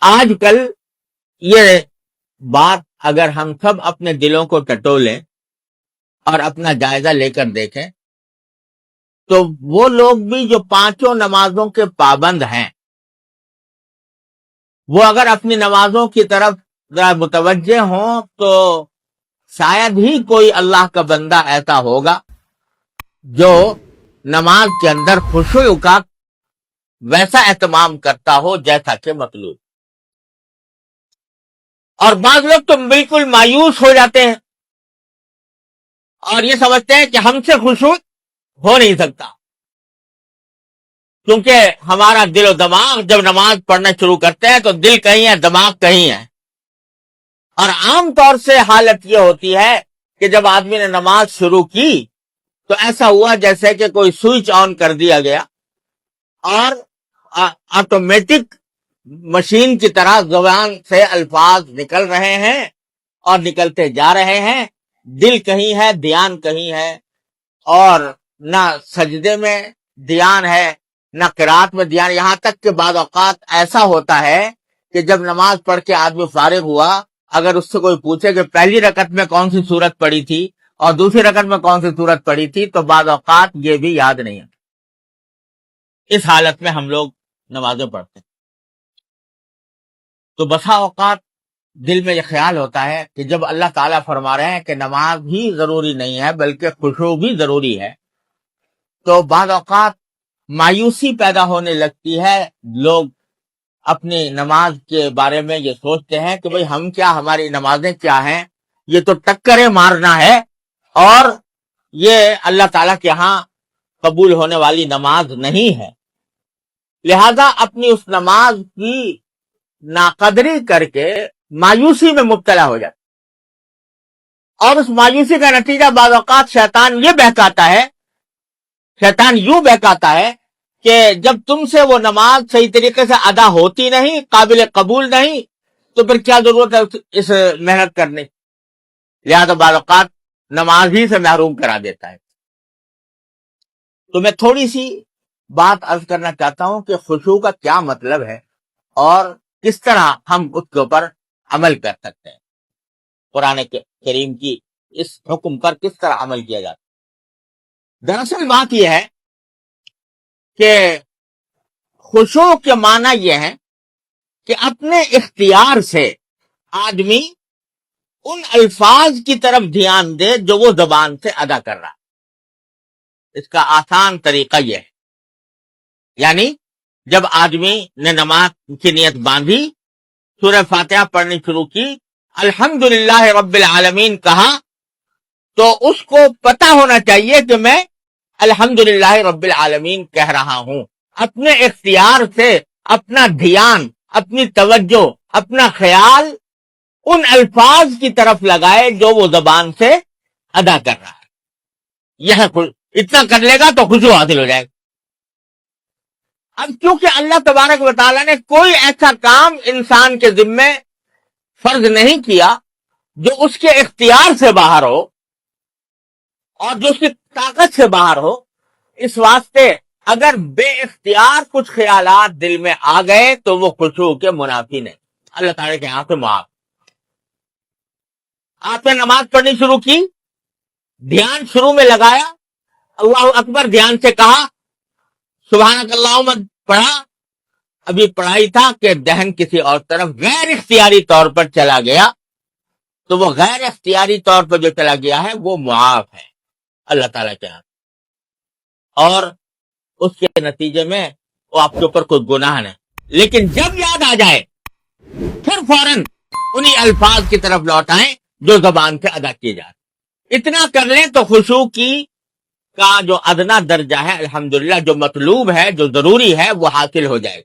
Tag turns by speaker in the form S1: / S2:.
S1: آج کل یہ بات اگر ہم سب اپنے دلوں کو ٹٹولیں اور اپنا جائزہ لے کر دیکھیں تو وہ لوگ بھی جو پانچوں نمازوں کے پابند ہیں وہ اگر اپنی نمازوں کی طرف ذرا متوجہ ہوں تو شاید ہی کوئی اللہ کا بندہ ایسا ہوگا جو نماز کے اندر خشوع کا ویسا اہتمام کرتا ہو جیسا کہ مطلوب. اور بعض لوگ تو بالکل مایوس ہو جاتے ہیں اور یہ سمجھتے ہیں کہ ہم سے خشوع ہو نہیں سکتا کیونکہ ہمارا دل و دماغ جب نماز پڑھنا شروع کرتے ہیں تو دل کہیں ہے دماغ کہیں ہے. اور عام طور سے حالت یہ ہوتی ہے کہ جب آدمی نے نماز شروع کی تو ایسا ہوا جیسے کہ کوئی سوئچ آن کر دیا گیا اور آٹومیٹک مشین کی طرح زبان سے الفاظ نکل رہے ہیں اور نکلتے جا رہے ہیں. دل کہیں ہے دھیان کہیں ہے اور نہ سجدے میں دھیان ہے نہ قرات میں دھیان. یہاں تک کہ بعض اوقات ایسا ہوتا ہے کہ جب نماز پڑھ کے آدمی فارغ ہوا اگر اس سے کوئی پوچھے کہ پہلی رکعت میں کون سی سورت پڑھی تھی اور دوسری رکعت میں کون سی سورت پڑھی تھی تو بعض اوقات یہ بھی یاد نہیں ہے. اس حالت میں ہم لوگ نمازیں پڑھتے ہیں. تو بسا اوقات دل میں یہ خیال ہوتا ہے کہ جب اللہ تعالیٰ فرما رہے ہیں کہ نماز ہی ضروری نہیں ہے بلکہ خشوع بھی ضروری ہے تو بعض اوقات مایوسی پیدا ہونے لگتی ہے. لوگ اپنی نماز کے بارے میں یہ سوچتے ہیں کہ بھئی ہم کیا ہماری نمازیں کیا ہیں یہ تو ٹکریں مارنا ہے اور یہ اللہ تعالیٰ کے ہاں قبول ہونے والی نماز نہیں ہے. لہذا اپنی اس نماز کی ناقدری کر کے مایوسی میں مبتلا ہو جاتا اور اس مایوسی کا نتیجہ بعض اوقات شیطان یوں بہکاتا ہے کہ جب تم سے وہ نماز صحیح طریقے سے ادا ہوتی نہیں قابل قبول نہیں تو پھر کیا ضرورت ہے اس محنت کرنے. لہذا بعض اوقات نماز ہی سے محروم کرا دیتا ہے. تو میں تھوڑی سی بات عرض کرنا چاہتا ہوں کہ خشوع کا کیا مطلب ہے اور کس طرح ہم اس کے اوپر عمل کر سکتے ہیں. قرآن کریم کی اس حکم پر کس طرح عمل کیا جاتا ہے. دراصل بات یہ ہے کہ خشوع کے معنی یہ ہے کہ اپنے اختیار سے آدمی ان الفاظ کی طرف دھیان دے جو وہ زبان سے ادا کر رہا ہے. اس کا آسان طریقہ یہ ہے یعنی جب آدمی نے نماز کی نیت باندھی سورہ فاتحہ پڑھنی شروع کی الحمدللہ رب العالمین کہا تو اس کو پتا ہونا چاہیے کہ میں الحمدللہ رب العالمین کہہ رہا ہوں. اپنے اختیار سے اپنا دھیان اپنی توجہ اپنا خیال ان الفاظ کی طرف لگائے جو وہ زبان سے ادا کر رہا ہے. یہ اتنا کر لے گا تو خشوع حاصل ہو جائے گا. اب کیونکہ اللہ تبارک و تعالیٰ نے کوئی ایسا کام انسان کے ذمے فرض نہیں کیا جو اس کے اختیار سے باہر ہو اور جو اس کی طاقت سے باہر ہو، اس واسطے اگر بے اختیار کچھ خیالات دل میں آ گئے تو وہ خشوع کے منافی نہیں. اللہ تعالیٰ کے یہاں سے معاف. آپ نے نماز پڑھنی شروع کی، دھیان شروع میں لگایا، اللہ اکبر دھیان سے کہا، سبحانک اللہم پڑھا، ابھی پڑھائی تھا کہ ذہن کسی اور طرف غیر اختیاری طور پر چلا گیا تو وہ غیر اختیاری طور پر جو چلا گیا ہے وہ معاف ہے اللہ تعالیٰ کے ہاں. اور اس کے نتیجے میں وہ آپ کے اوپر کوئی گناہ نہیں. لیکن جب یاد آ جائے پھر فوراً انہی الفاظ کی طرف لوٹائیں جو زبان سے ادا کیے جائیں. اتنا کر لیں تو خشوع کی کا جو ادنا درجہ ہے الحمدللہ جو مطلوب ہے جو ضروری ہے وہ حاصل ہو جائے گا.